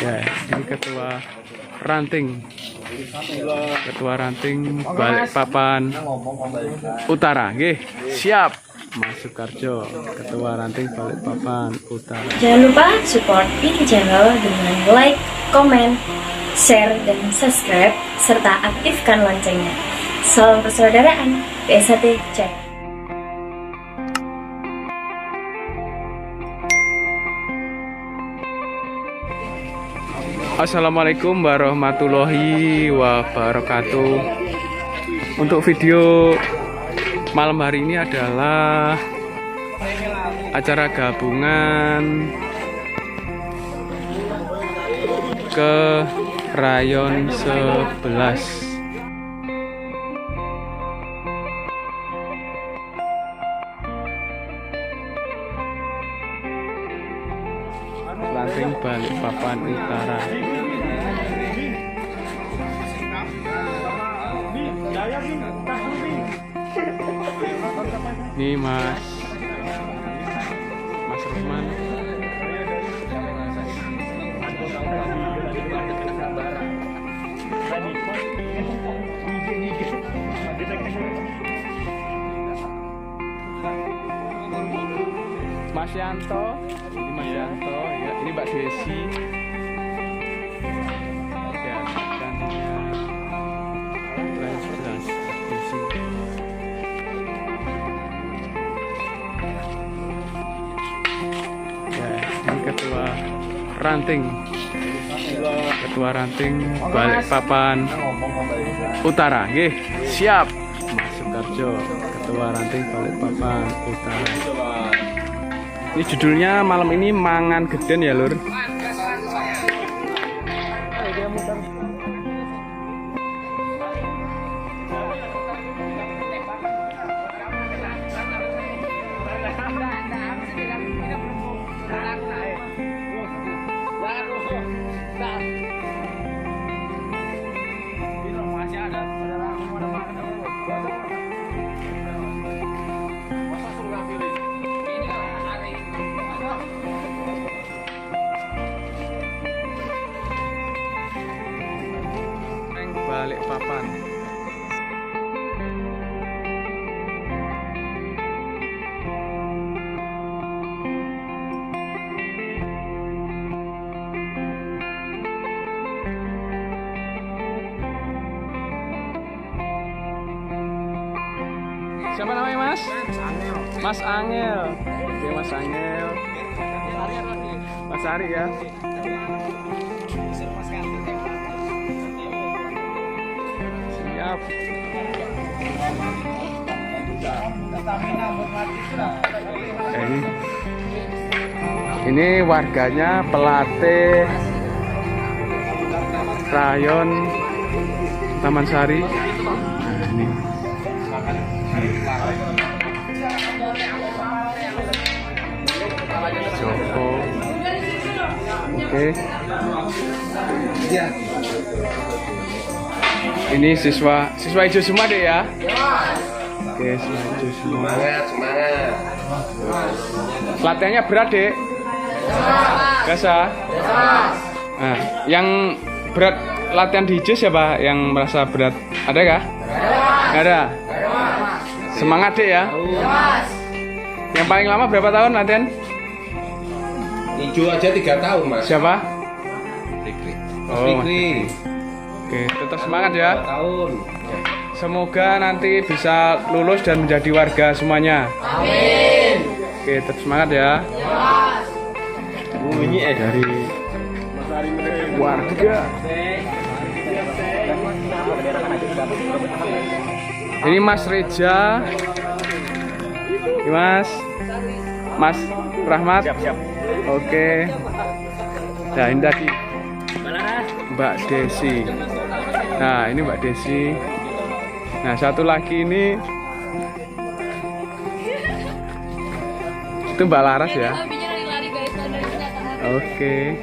Ya, ini ketua ranting Balikpapan Utara. Nggih, siap. Mas Sukarjo, ketua ranting Balikpapan Utara. Jangan lupa support Piki Channel dengan like, komen, share, dan subscribe, serta aktifkan loncengnya. Salam persaudaraan, PSAT Cek. Assalamualaikum warahmatullahi wabarakatuh. Untuk video malam hari ini adalah acara gabungan ke Rayon 11. Ranting Balikpapan Utara. Ini Mas Rusman. Mas Yanto, ini Mas Yanto, ya, ini Mbak Desi. Ya, dan Rayon 11 Desi. Ya, ini ketua ranting Balikpapan Utara. Nggih, siap. Mas Sukarjo, ketua ranting Balikpapan Utara. Ini judulnya malam ini mangan geden ya, Lur. Balikpapan. Siapa namanya, Mas? Mas Angel. Oke, Mas Angel. Mas Ari ya. Siap. Ini warganya pelatih Rayon Taman Sari. Nah, ini. Joko. Oke. Ini siswa hijau semua deh ya. Oke, siswa hijau semua. Semangat. Latihannya berat deh. Biasa. Nah, yang berat latihan di hijau siapa? Yang merasa berat? Ada kah? Nggak ada. Semangat deh ya. Yang paling lama berapa tahun latihan? Hijau aja 3 tahun, Mas. Siapa? Fikri. Oh, Fikri. Oke, tetap semangat ya. 2 tahun. Semoga nanti bisa lulus dan menjadi warga semuanya. Amin. Oke, tetap semangat ya. Bunyi Dari warga. Ini Mas Reja. Ini Mas Rahmat. Siap. Oke. Nah, ini tadi Mbak Desi. Nah, ini Mbak Desi. Nah, satu lagi ini itu Mbak Laras ya. Oke.